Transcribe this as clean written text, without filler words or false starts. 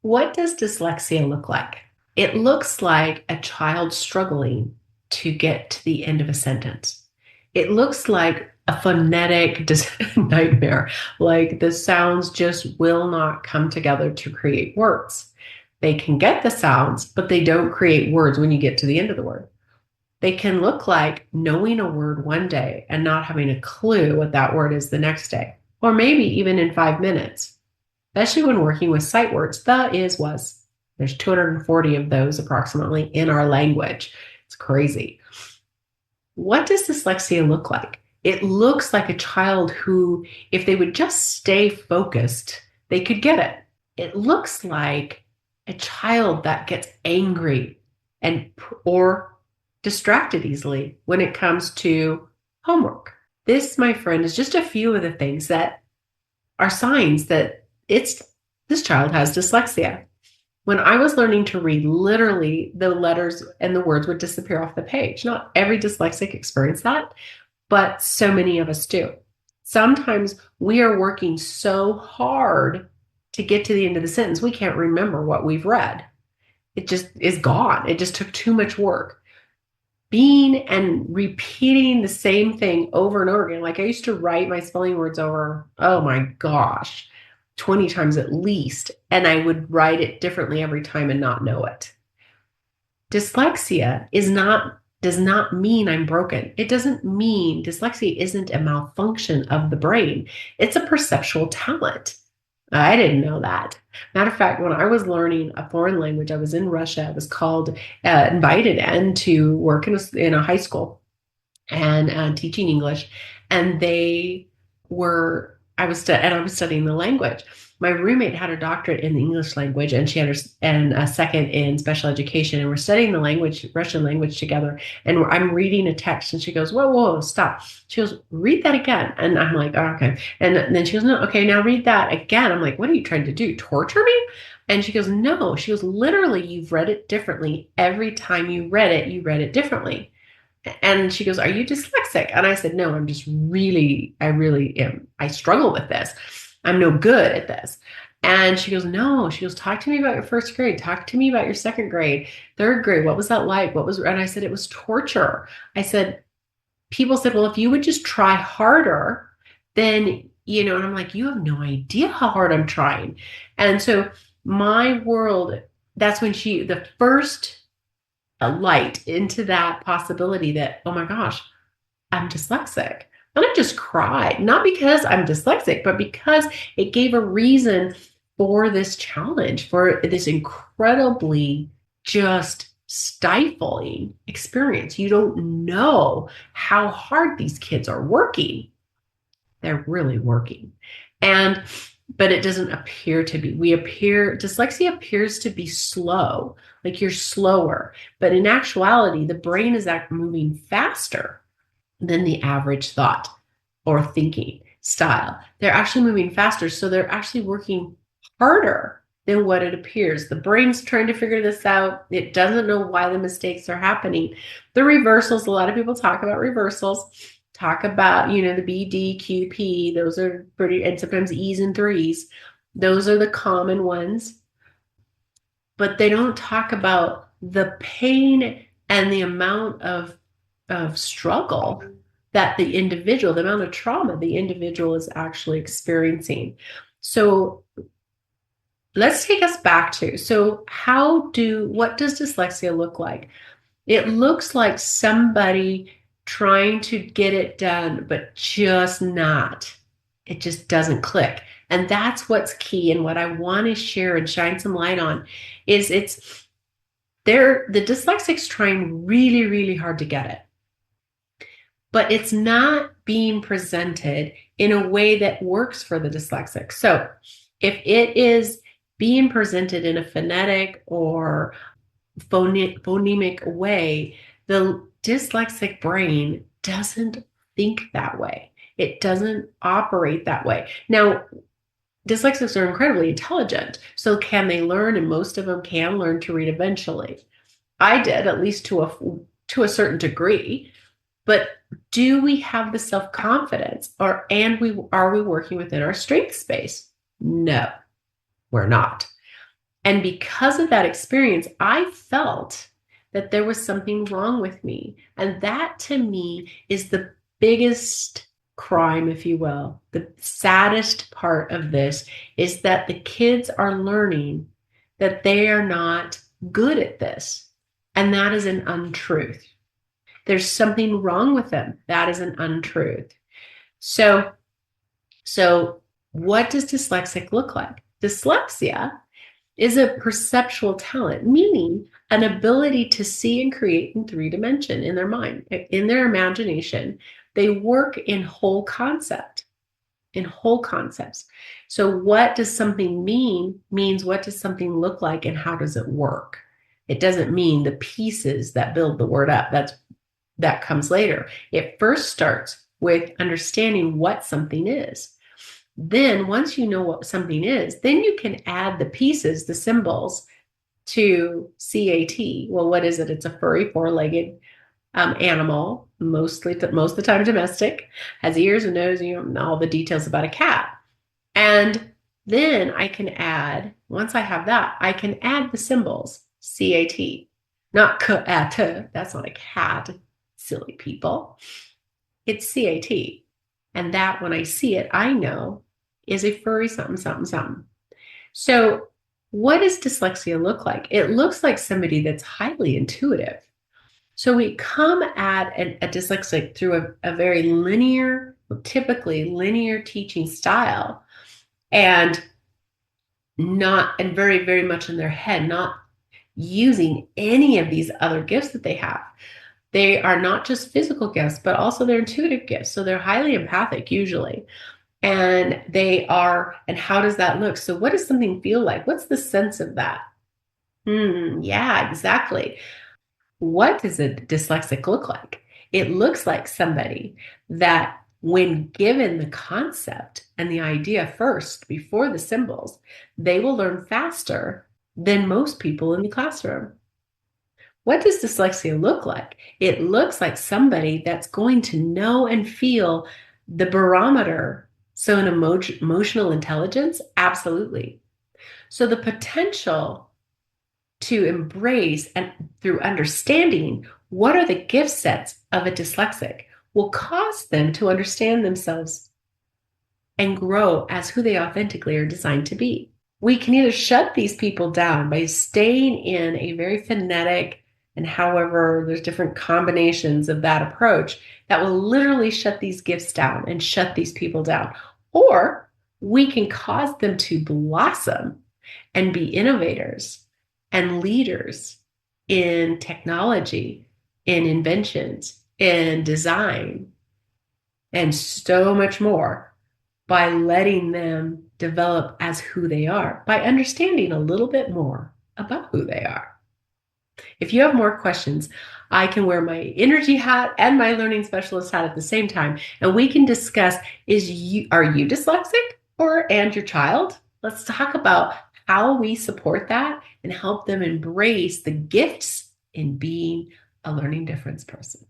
What does dyslexia look like? It looks like a child struggling to get to the end of a sentence. It looks like a phonetic nightmare, like the sounds just will not come together to create words. They can get the sounds, but they don't create words when you get to the end of the word. They can look like knowing a word one day and not having a clue what that word is the next day, or maybe even in 5 minutes, especially when working with sight words. The, is, was. There's 240 of those approximately in our language. It's crazy. What does dyslexia look like? It looks like a child who, if they would just stay focused, they could get it. It looks like a child that gets angry and or distracted easily when it comes to homework. This, my friend, is just a few of the things that are signs that this child has dyslexia. When I was learning to read, literally the letters and the words would disappear off the page. Not every dyslexic experienced that, but so many of us do. Sometimes we are working so hard to get to the end of the sentence, we can't remember what we've read. It just is gone. It just took too much work. Being and repeating the same thing over and over again. Like I used to write my spelling words over, oh my gosh, 20 times at least, and I would write it differently every time and not know it. Dyslexia does not mean I'm broken. It doesn't mean dyslexia isn't a malfunction of the brain. It's a perceptual talent. I didn't know that. Matter of fact, when I was learning a foreign language, I was in Russia. I was invited in to work in a high school and teaching English. And I was studying the language. My roommate had a doctorate in the English language, and she had a second in special education. And we're studying the language, Russian language together. And I'm reading a text, and she goes, "Whoa, whoa, stop!" She goes, "Read that again." And I'm like, "Oh, okay." And then she goes, "No, okay, now read that again." I'm like, "What are you trying to do? Torture me?" And she goes, "No." She goes, "Literally, you've read it differently. Every time you read it differently." And she goes, "Are you dyslexic?" And I said, "No, I really am. I struggle with this. I'm no good at this." And she goes, "No." She goes, "Talk to me about your first grade. Talk to me about your second grade, third grade. What was that like? And I said, "It was torture." I said, "People said, well, if you would just try harder, then, and I'm like, you have no idea how hard I'm trying." And so my world, that's when the first a light into that possibility that, oh my gosh, I'm dyslexic. And I just cried, not because I'm dyslexic, but because it gave a reason for this challenge, for this incredibly just stifling experience. You don't know how hard these kids are working. They're really working. But it doesn't appear to be. Dyslexia appears to be slow, like you're slower. But in actuality, the brain is moving faster than the average thought or thinking style. They're actually moving faster. So they're actually working harder than what it appears. The brain's trying to figure this out. It doesn't know why the mistakes are happening. The reversals, a lot of people talk about reversals. Talk about, the B, D, Q, P. Those are pretty, and sometimes E's and threes. Those are the common ones. But they don't talk about the pain and the amount of struggle that the amount of trauma the individual is actually experiencing. So let's take us back to, what does dyslexia look like? It looks like somebody trying to get it done, but just not. It just doesn't click. And that's what's key. And what I want to share and shine some light on is the dyslexics trying really, really hard to get it. But it's not being presented in a way that works for the dyslexic. So if it is being presented in a phonetic or phonemic way, the dyslexic brain doesn't think that way. It doesn't operate that way. Now, dyslexics are incredibly intelligent. So can they learn? And most of them can learn to read eventually. I did, at least to a certain degree. But do we have the self-confidence, are we working within our strength space? No, we're not. And because of that experience, I felt that there was something wrong with me. And that to me is the biggest crime, if you will. The saddest part of this is that the kids are learning that they are not good at this. And that is an untruth. There's something wrong with them. That is an untruth. So what does dyslexic look like? Dyslexia is a perceptual talent, meaning an ability to see and create in 3 dimension in their mind, in their imagination. They work in whole concepts. So what does something mean means what does something look like and how does it work? It doesn't mean the pieces that build the word up. That comes later. It first starts with understanding what something is. Then once you know what something is, then you can add the pieces, the symbols to CAT. Well, what is it? It's a furry 4-legged animal, most of the time domestic, has ears and nose, all the details about a cat. And then I can add, once I have that, I can add the symbols, CAT, not cat, that's not a cat, silly people. It's CAT. And that when I see it, I know is a furry something, something, something. So what does dyslexia look like? It looks like somebody that's highly intuitive. So we come at a dyslexic through a very typically linear teaching style, and very, very much in their head, not using any of these other gifts that they have. They are not just physical gifts, but also their intuitive gifts. So they're highly empathic usually. And how does that look? So what does something feel like? What's the sense of that? Yeah, exactly. What does a dyslexic look like? It looks like somebody that when given the concept and the idea first before the symbols, they will learn faster than most people in the classroom. What does dyslexia look like? It looks like somebody that's going to know and feel the barometer. So an emotional intelligence, absolutely. So the potential to embrace and through understanding what are the gift sets of a dyslexic will cause them to understand themselves and grow as who they authentically are designed to be. We can either shut these people down by staying in a very phonetic, and however, there's different combinations of that approach that will literally shut these gifts down and shut these people down. Or we can cause them to blossom and be innovators and leaders in technology, in inventions, in design, and so much more by letting them develop as who they are, by understanding a little bit more about who they are. If you have more questions, I can wear my energy hat and my learning specialist hat at the same time, and we can discuss, are you dyslexic and your child? Let's talk about how we support that and help them embrace the gifts in being a learning difference person.